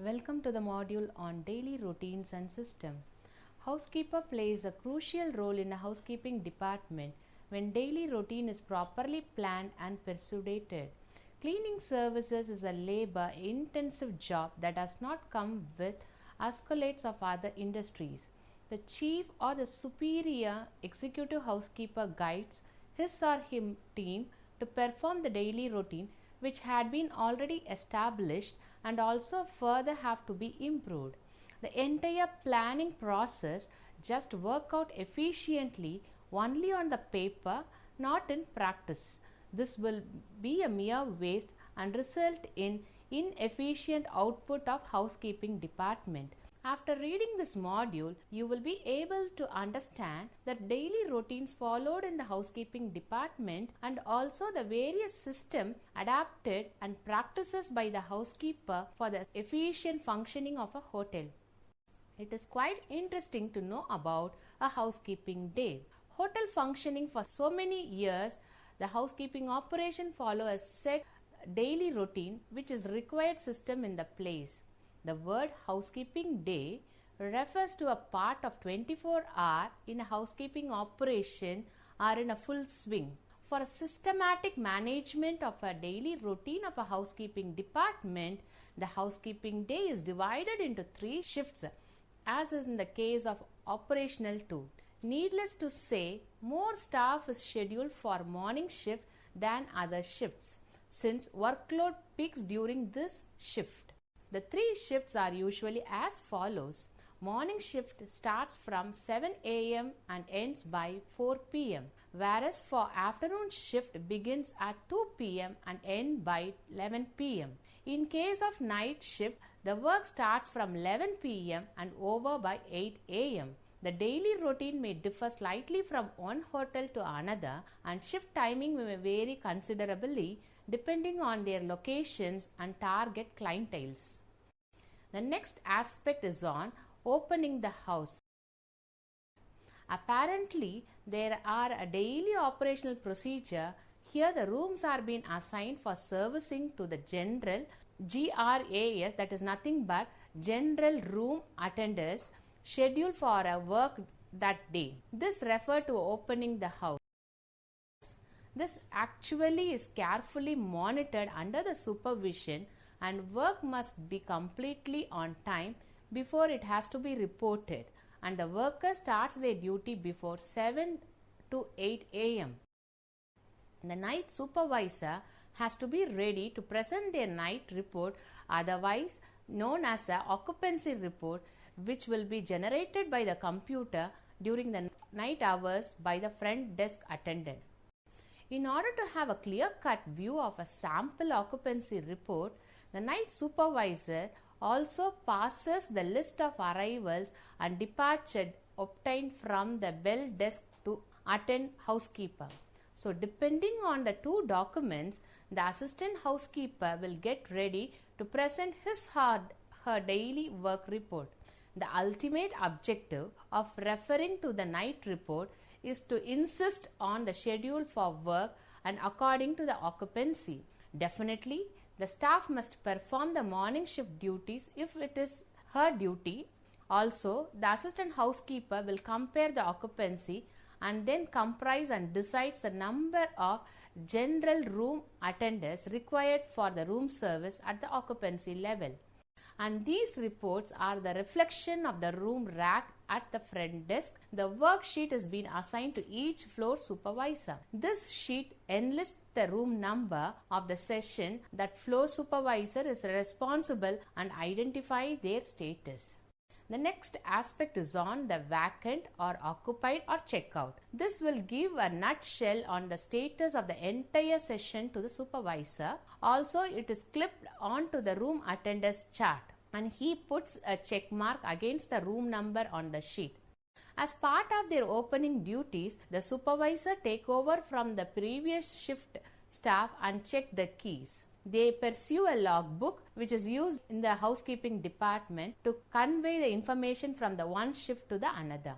Welcome to the module on daily routines and system. Housekeeper plays a crucial role in a housekeeping department when daily routine is properly planned and pursued. Cleaning services is a labor-intensive job that does not come with accolades of other industries. The chief or the superior executive housekeeper guides his or her team to perform the daily routine which had been already established and also further have to be improved. The entire planning process just work out efficiently only on the paper, not in practice. This will be a mere waste and result in inefficient output of housekeeping department. After reading this module, you will be able to understand the daily routines followed in the housekeeping department and also the various systems adapted and practices by the housekeeper for the efficient functioning of a hotel. It is quite interesting to know about a housekeeping day. Hotel functioning for so many years, the housekeeping operation follow a set daily routine which is required system in the place. The word housekeeping day refers to a part of 24 hours in a housekeeping operation or in a full swing. For a systematic management of a daily routine of a housekeeping department, the housekeeping day is divided into 3 shifts, as is in the case of operational 2. Needless to say, more staff is scheduled for morning shift than other shifts, since workload peaks during this shift. The 3 shifts are usually as follows. Morning shift starts from 7 a.m. and ends by 4 p.m. whereas for afternoon shift begins at 2 p.m. and ends by 11 p.m. In case of night shift, the work starts from 11 p.m. and over by 8 a.m. The daily routine may differ slightly from one hotel to another and shift timing may vary considerably depending on their locations and target clienteles. The next aspect is on opening the house. Apparently, there are a daily operational procedure. Here the rooms are being assigned for servicing to the general GRAS, that is nothing but general room attendants scheduled for a work that day. This refers to opening the house. This actually is carefully monitored under the supervision and work must be completely on time before it has to be reported, and the worker starts their duty before 7 to 8 a.m. The night supervisor has to be ready to present their night report, otherwise known as an occupancy report, which will be generated by the computer during the night hours by the front desk attendant. In order to have a clear-cut view of a sample occupancy report, the night supervisor also passes the list of arrivals and departures obtained from the bell desk to attend housekeeper. So, depending on the 2 documents, the assistant housekeeper will get ready to present his or her daily work report. The ultimate objective of referring to the night report is to insist on the schedule for work and according to the occupancy. Definitely, the staff must perform the morning shift duties if it is her duty. Also, the assistant housekeeper will compare the occupancy and then comprise and decides the number of general room attendants required for the room service at the occupancy level. And these reports are the reflection of the room rack at the front desk. The worksheet is being assigned to each floor supervisor. This sheet enlists the room number of the session that floor supervisor is responsible and identify their status. The next aspect is on the vacant or occupied or checkout. This will give a nutshell on the status of the entire session to the supervisor. Also, it is clipped onto the room attendant's chart and he puts a check mark against the room number on the sheet. As part of their opening duties, the supervisor take over from the previous shift staff and check the keys. They pursue a logbook which is used in the housekeeping department to convey the information from the one shift to the another.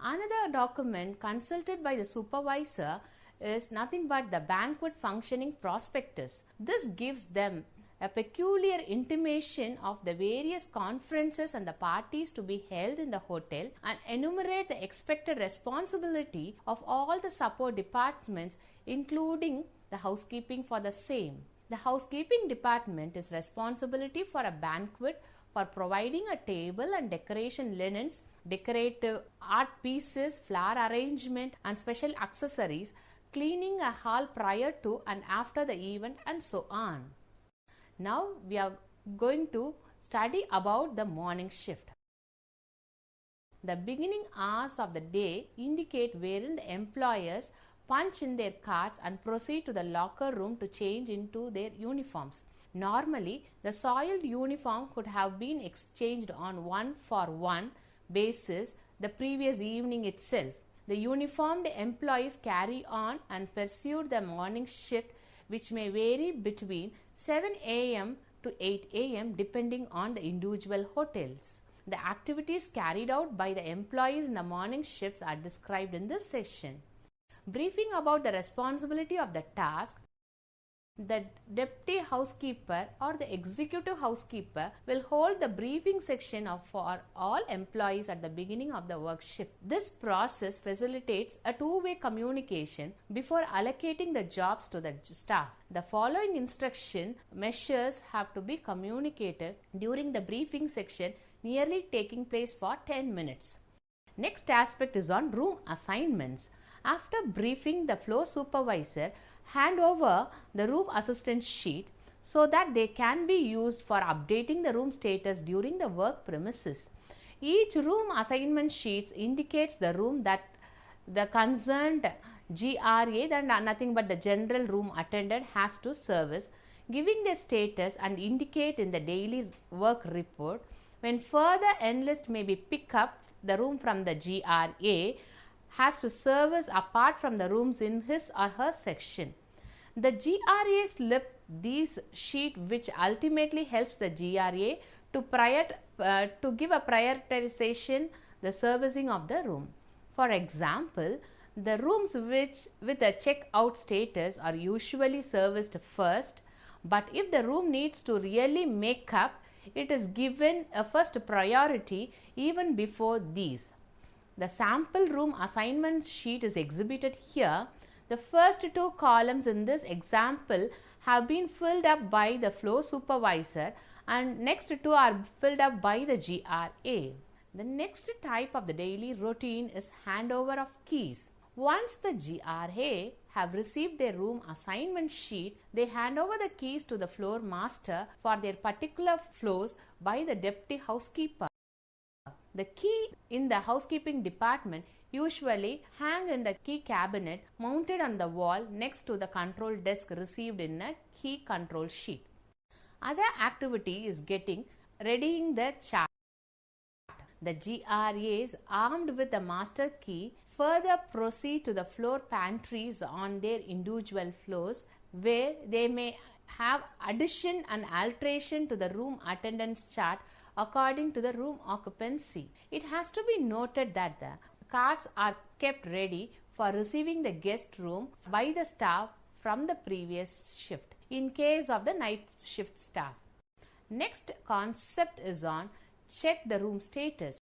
Another document consulted by the supervisor is nothing but the banquet functioning prospectus. This gives them a peculiar intimation of the various conferences and the parties to be held in the hotel, and enumerate the expected responsibility of all the support departments, including the housekeeping for the same. The housekeeping department is responsibility for a banquet, for providing a table and decoration linens, decorative art pieces, flower arrangement and special accessories, cleaning a hall prior to and after the event, and so on. Now we are going to study about the morning shift. The beginning hours of the day indicate wherein the employers punch in their cards and proceed to the locker room to change into their uniforms. Normally, the soiled uniform could have been exchanged on one-for-one basis the previous evening itself. The uniformed employees carry on and pursue the morning shift, which may vary between 7 a.m. to 8 a.m. depending on the individual hotels. The activities carried out by the employees in the morning shifts are described in this section. Briefing about the responsibility of the task. The deputy housekeeper or the executive housekeeper will hold the briefing section for all employees at the beginning of the work shift. This process facilitates a two-way communication before allocating the jobs to the staff. The following instruction measures have to be communicated during the briefing section, nearly taking place for 10 minutes. Next aspect is on room assignments. After briefing, the floor supervisor hand over the room assistant sheet so that they can be used for updating the room status during the work premises. Each room assignment sheet indicates the room that the concerned GRA, that nothing but the general room attendant, has to service, giving the status and indicate in the daily work report. When further enlist may be pick up the room from the GRA, has to service apart from the rooms in his or her section. The GRA slip these sheet, which ultimately helps the GRA to give a prioritization the servicing of the room. For example, the rooms with a check-out status are usually serviced first, but if the room needs to really make up, it is given a first priority even before these. The sample room assignment sheet is exhibited here. The first two columns in this example have been filled up by the floor supervisor, and next two are filled up by the GRA. The next type of the daily routine is handover of keys. Once the GRA have received their room assignment sheet, they hand over the keys to the floor master for their particular floors by the deputy housekeeper. The key in the housekeeping department usually hang in the key cabinet mounted on the wall next to the control desk received in a key control sheet. Other activity is readying the chart. The GRAs armed with the master key further proceed to the floor pantries on their individual floors, where they may have addition and alteration to the room attendance chart according to the room occupancy. It has to be noted that the cards are kept ready for receiving the guest room by the staff from the previous shift in case of the night shift staff. Next concept is on check the room status.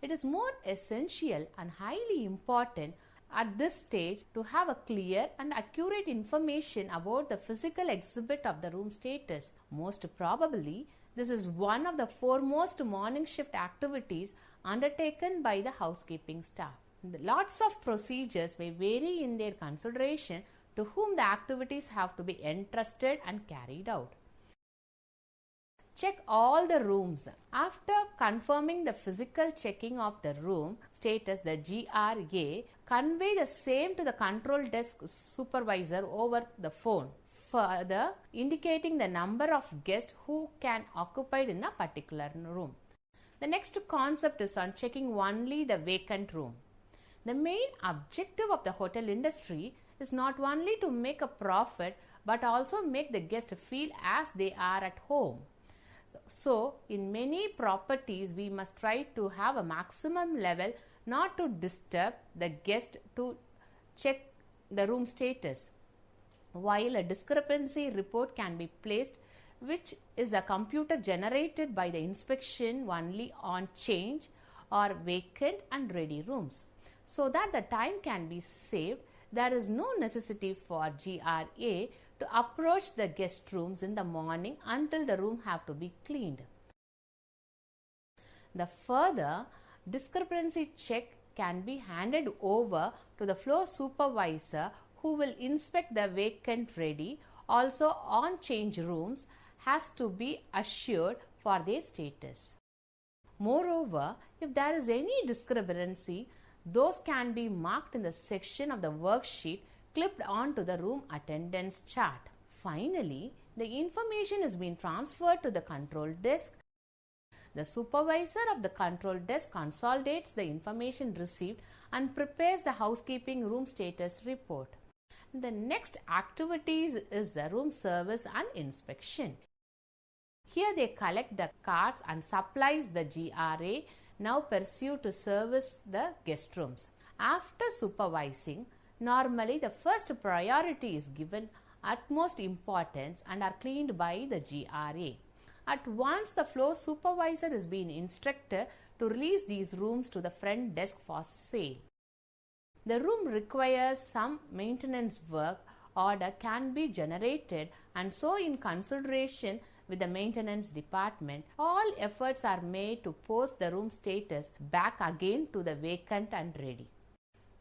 It is more essential and highly important at this stage to have a clear and accurate information about the physical exhibit of the room status. Most probably, this is one of the foremost morning shift activities undertaken by the housekeeping staff. Lots of procedures may vary in their consideration to whom the activities have to be entrusted and carried out. Check all the rooms. After confirming the physical checking of the room status, the GRA convey the same to the control desk supervisor over the phone, further indicating the number of guests who can occupy in a particular room. The next concept is on checking only the vacant room. The main objective of the hotel industry is not only to make a profit but also make the guest feel as they are at home. So, in many properties, we must try to have a maximum level not to disturb the guest to check the room status. while a discrepancy report can be placed, which is a computer generated by the inspection only on change or vacant and ready rooms. So that the time can be saved, there is no necessity for GRA to approach the guest rooms in the morning until the room have to be cleaned. The further discrepancy check can be handed over to the floor supervisor, who will inspect the vacant ready. Also on change rooms has to be assured for their status. Moreover, if there is any discrepancy, those can be marked in the section of the worksheet clipped onto the room attendance chart. Finally, the information is being transferred to the control desk. The supervisor of the control desk consolidates the information received and prepares the housekeeping room status report. The next activity is the room service and inspection. Here they collect the cards and supplies the GRA now pursue to service the guest rooms. After supervising, normally the first priority is given utmost importance and are cleaned by the GRA. At once the floor supervisor is being instructed to release these rooms to the front desk for sale. The room requires some maintenance work order can be generated, and so in consideration with the maintenance department, all efforts are made to post the room status back again to the vacant and ready.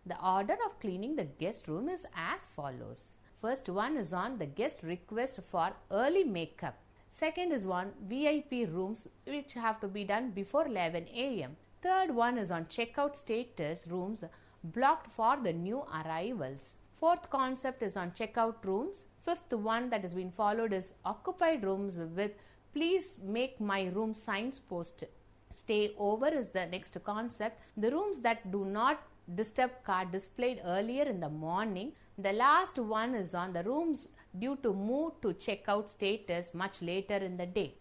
The order of cleaning the guest room is as follows. First one is on the guest request for early makeup. Second is on VIP rooms, which have to be done before 11 a.m. Third one is on checkout status rooms blocked for the new arrivals. Fourth concept is on checkout rooms. Fifth one that has been followed is occupied rooms with please make my room signs posted. Stay over is the next concept. The rooms that do not disturb card displayed earlier in the morning. The last one is on the rooms due to move to checkout status much later in the day.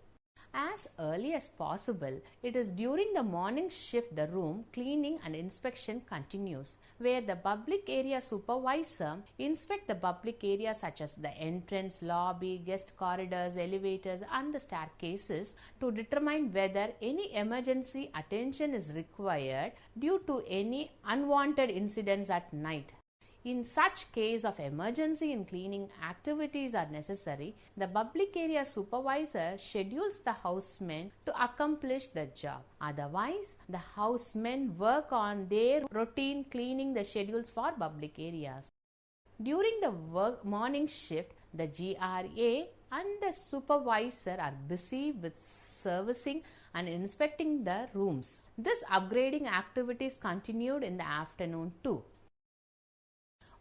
As early as possible, it is during the morning shift the room cleaning and inspection continues, where the public area supervisor inspect the public areas such as the entrance, lobby, guest corridors, elevators and the staircases to determine whether any emergency attention is required due to any unwanted incidents at night. In such case of emergency and cleaning activities are necessary, the public area supervisor schedules the housemen to accomplish the job. Otherwise, the housemen work on their routine cleaning the schedules for public areas. During the morning shift, the GRA and the supervisor are busy with servicing and inspecting the rooms. This upgrading activities continued in the afternoon too.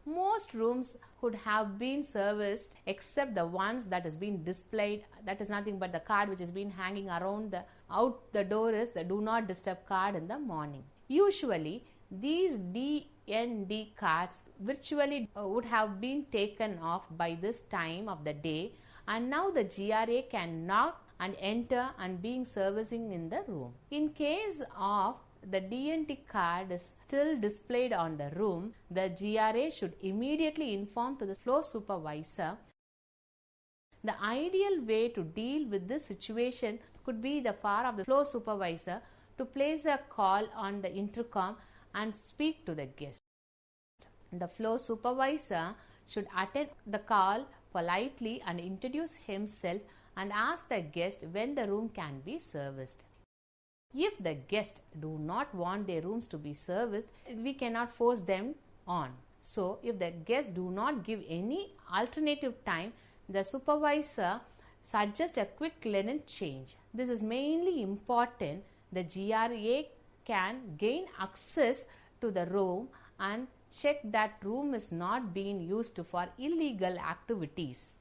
Most rooms could have been serviced except the ones that has been displayed, that is nothing but the card which has been hanging around out the door is the do not disturb card in the morning. Usually these DND cards virtually would have been taken off by this time of the day, and now the GRA can knock and enter and being servicing in the room. In case of the DNT card is still displayed on the room, the GRA should immediately inform to the floor supervisor. The ideal way to deal with this situation could be the far of the floor supervisor to place a call on the intercom and speak to the guest. The floor supervisor should attend the call politely and introduce himself and ask the guest when the room can be serviced. If the guests do not want their rooms to be serviced, we cannot force them on. So, if the guests do not give any alternative time, the supervisor suggests a quick linen change. This is mainly important. The GRA can gain access to the room and check that room is not being used for illegal activities.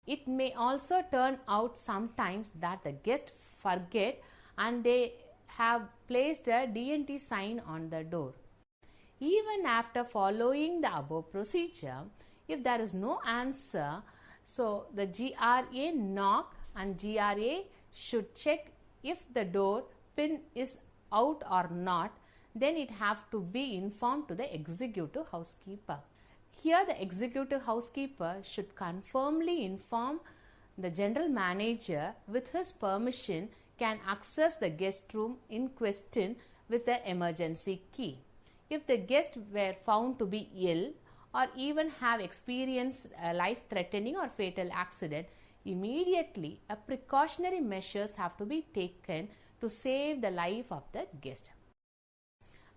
It may also turn out sometimes that the guests forget and they have placed a DNT sign on the door. Even after following the above procedure, if there is no answer, so the GRA knock and GRA should check if the door pin is out or not, then it have to be informed to the executive housekeeper. Here, the executive housekeeper should confirmly inform the general manager with his permission can access the guest room in question with the emergency key. If the guests were found to be ill or even have experienced a life-threatening or fatal accident, immediately a precautionary measures have to be taken to save the life of the guest.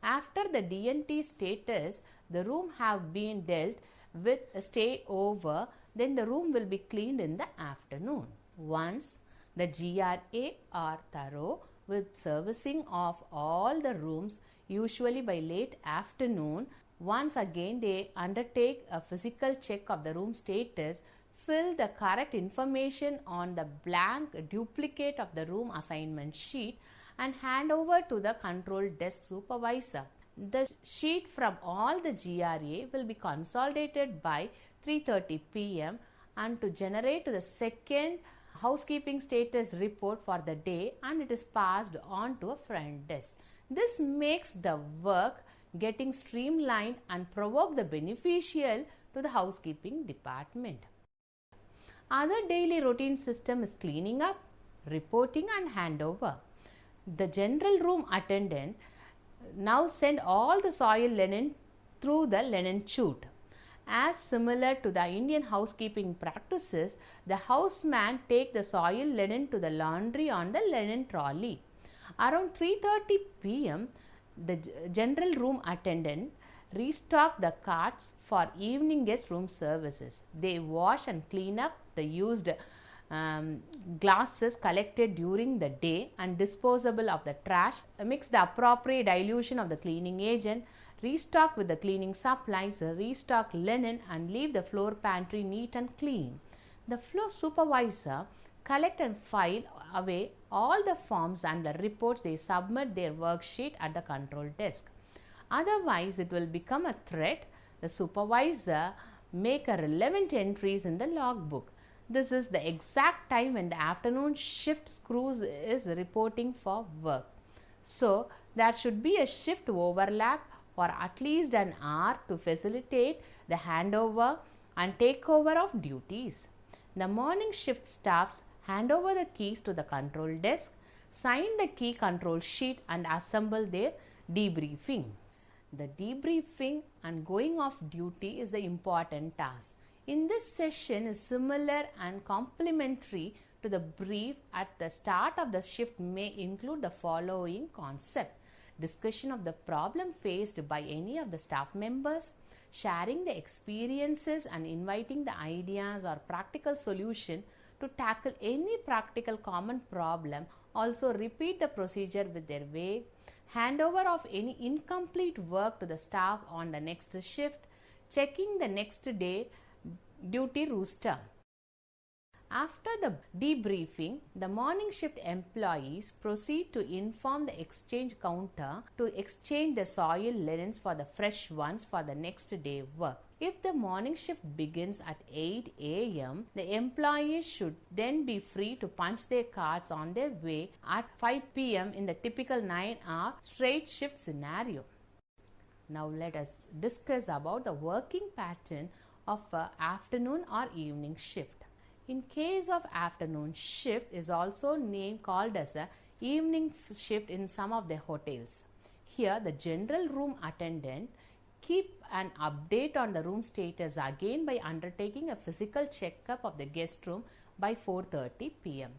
After the DNT status, the room have been dealt with a stay over, then the room will be cleaned in the afternoon. Once the GRA are thorough with servicing of all the rooms, usually by late afternoon, once again they undertake a physical check of the room status, fill the correct information on the blank duplicate of the room assignment sheet and hand over to the control desk supervisor. The sheet from all the GRA will be consolidated by 3:30 p.m. and to generate the second housekeeping status report for the day, and it is passed on to a front desk. This makes the work getting streamlined and provoke the beneficial to the housekeeping department. Other daily routine system is cleaning up, reporting and handover. The general room attendant now send all the soiled linen through the linen chute. As similar to the Indian housekeeping practices, the houseman take the soiled linen to the laundry on the linen trolley. Around 3:30 p.m., the general room attendant restock the carts for evening guest room services. They wash and clean up the used glasses collected during the day and disposable of the trash, mix the appropriate dilution of the cleaning agent, restock with the cleaning supplies, restock linen and leave the floor pantry neat and clean. The floor supervisor collect and file away all the forms and the reports. They submit their worksheet at the control desk. Otherwise, it will become a threat. The supervisor make a relevant entries in the logbook. This is the exact time when the afternoon shift crews is reporting for work. So, there should be a shift overlap for at least an hour to facilitate the handover and takeover of duties. The morning shift staffs hand over the keys to the control desk, sign the key control sheet and assemble their debriefing. The debriefing and going off duty is the important task. In this session is similar and complementary to the brief at the start of the shift may include the following concept: discussion of the problem faced by any of the staff members, sharing the experiences and inviting the ideas or practical solution to tackle any practical common problem. Also repeat the procedure with their way, handover of any incomplete work to the staff on the next shift, checking the next day duty roster. After the debriefing, the morning shift employees proceed to inform the exchange counter to exchange the soiled linens for the fresh ones for the next day work. If the morning shift begins at 8 a.m., the employees should then be free to punch their cards on their way at 5 p.m. in the typical 9-hour straight shift scenario. Now let us discuss about the working pattern of afternoon or evening shift. In case of afternoon shift is also called as a evening shift in some of the hotels. Here the general room attendant keep an update on the room status again by undertaking a physical checkup of the guest room by 4:30 p.m.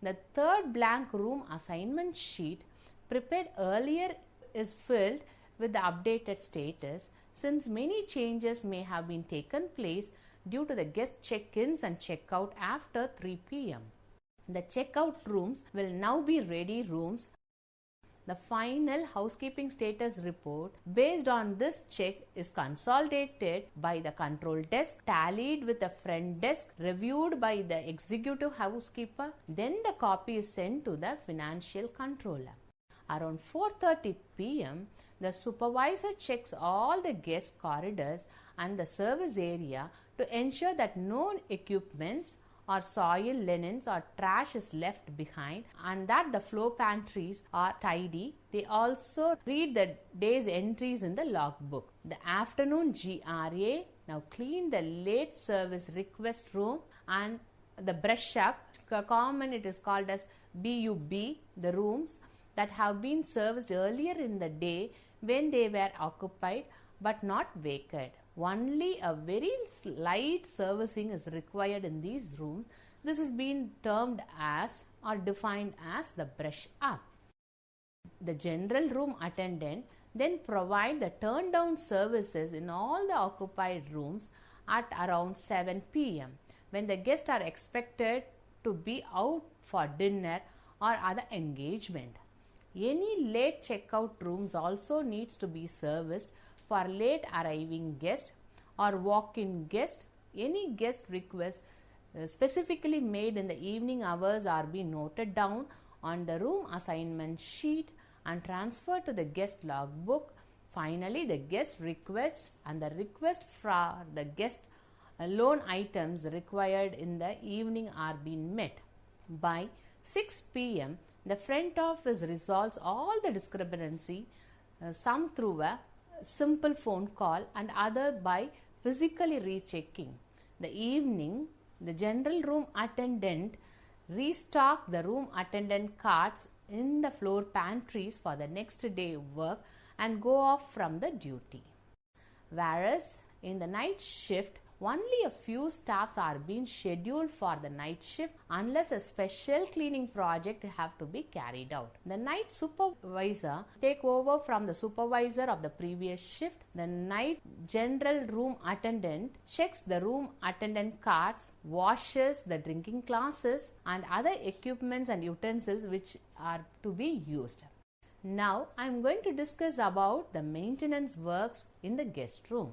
The third blank room assignment sheet prepared earlier is filled with the updated status, since many changes may have been taken place due to the guest check-ins and check-out after 3 p.m. The check-out rooms will now be ready rooms. The final housekeeping status report based on this check is consolidated by the control desk, tallied with the front desk, reviewed by the executive housekeeper. Then the copy is sent to the financial controller. Around 4:30 p.m., the supervisor checks all the guest corridors and the service area to ensure that no equipments or soiled linens or trash is left behind and that the floor pantries are tidy. They also read the day's entries in the logbook. The afternoon GRA Now clean the late service request room and the brush up. Common it is called as BUB, the rooms that have been serviced earlier in the day when they were occupied but not vacated. Only a very light servicing is required in these rooms. This is being termed as or defined as the brush up. The general room attendant then provide the turn down services in all the occupied rooms at around 7 p.m. when the guests are expected to be out for dinner or other engagement. Any late checkout rooms also needs to be serviced for late arriving guests or walk-in guests. Any guest request specifically made in the evening hours are being noted down on the room assignment sheet and transferred to the guest logbook. Finally, the guest requests and the request for the guest loan items required in the evening are being met. By 6 p.m., the front office resolves all the discrepancy, some through a simple phone call and other by physically rechecking. The evening, the general room attendant restock the room attendant carts in the floor pantries for the next day work and go off from the duty. Whereas in the night shift, only a few staffs are being scheduled for the night shift unless a special cleaning project have to be carried out. The night supervisor take over from the supervisor of the previous shift. The night general room attendant checks the room attendant carts, washes the drinking glasses and other equipments and utensils which are to be used. Now I am going to discuss about the maintenance works in the guest room.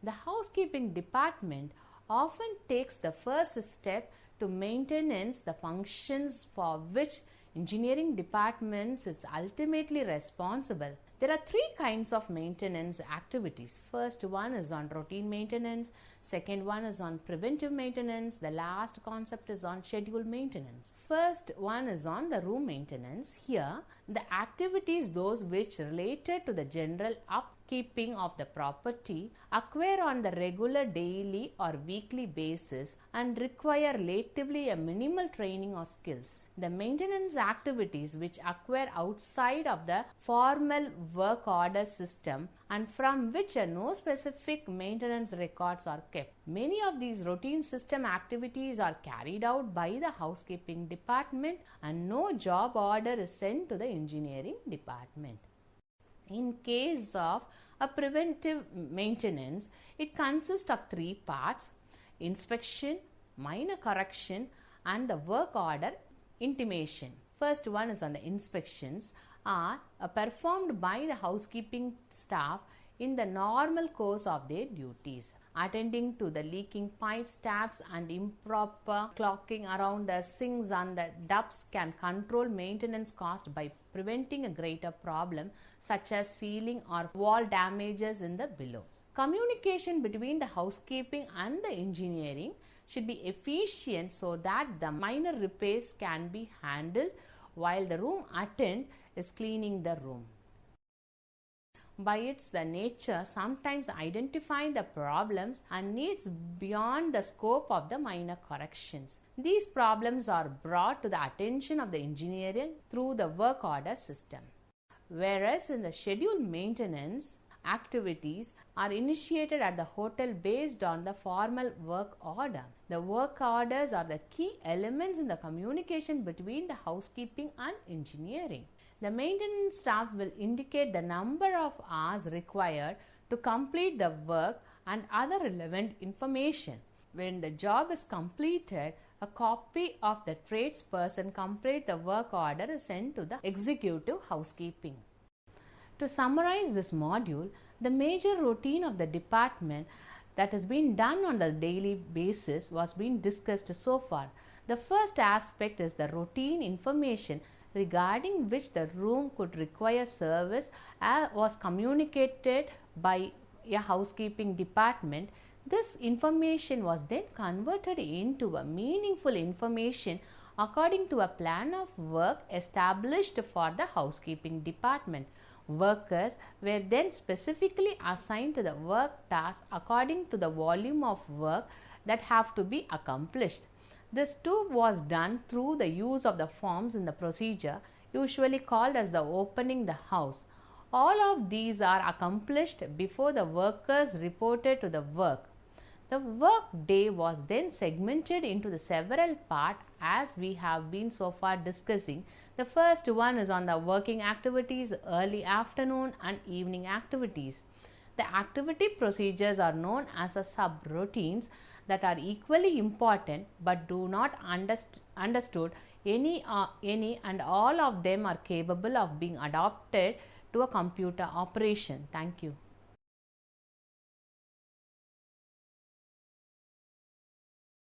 The housekeeping department often takes the first step to maintenance the functions for which engineering departments is ultimately responsible. There are three kinds of maintenance activities. First one is on routine maintenance, second one is on preventive maintenance, the last concept is on scheduled maintenance. First one is on the room maintenance. Here the activities those which related to the general upkeeping of the property occur on the regular daily or weekly basis and require relatively a minimal training or skills. The maintenance activities which occur outside of the formal work order system and from which no specific maintenance records are kept. Many of these routine system activities are carried out by the housekeeping department and no job order is sent to the engineering department. In case of a preventive maintenance, it consists of three parts: inspection, minor correction and the work order intimation. First one is on the inspections are performed by the housekeeping staff in the normal course of their duties. Attending to the leaking pipes, taps and improper clocking around the sinks and the ducts can control maintenance cost by preventing a greater problem such as ceiling or wall damages in the below. Communication between the housekeeping and the engineering should be efficient so that the minor repairs can be handled while the room attendant is cleaning the room. By its the nature, sometimes identifying the problems and needs beyond the scope of the minor corrections. These problems are brought to the attention of the engineering through the work order system. Whereas in the scheduled maintenance, activities are initiated at the hotel based on the formal work order. The work orders are the key elements in the communication between the housekeeping and engineering. The maintenance staff will indicate the number of hours required to complete the work and other relevant information. When the job is completed, a copy of the tradesperson complete the work order is sent to the executive housekeeping. To summarize this module, the major routine of the department that has been done on a daily basis was being discussed so far. The first aspect is the routine information regarding which the room could require service was communicated by a housekeeping department. This information was then converted into a meaningful information according to a plan of work established for the housekeeping department. workers were then specifically assigned to the work task according to the volume of work that have to be accomplished. This too was done through the use of the forms in the procedure, usually called as the opening the house. All of these are accomplished before the workers reported to the work. The work day was then segmented into the several parts as we have been so far discussing. The first one is on the working activities, early afternoon and evening activities. The activity procedures are known as a subroutines that are equally important but do not understood. Any and all of them are capable of being adapted to a computer operation. Thank you.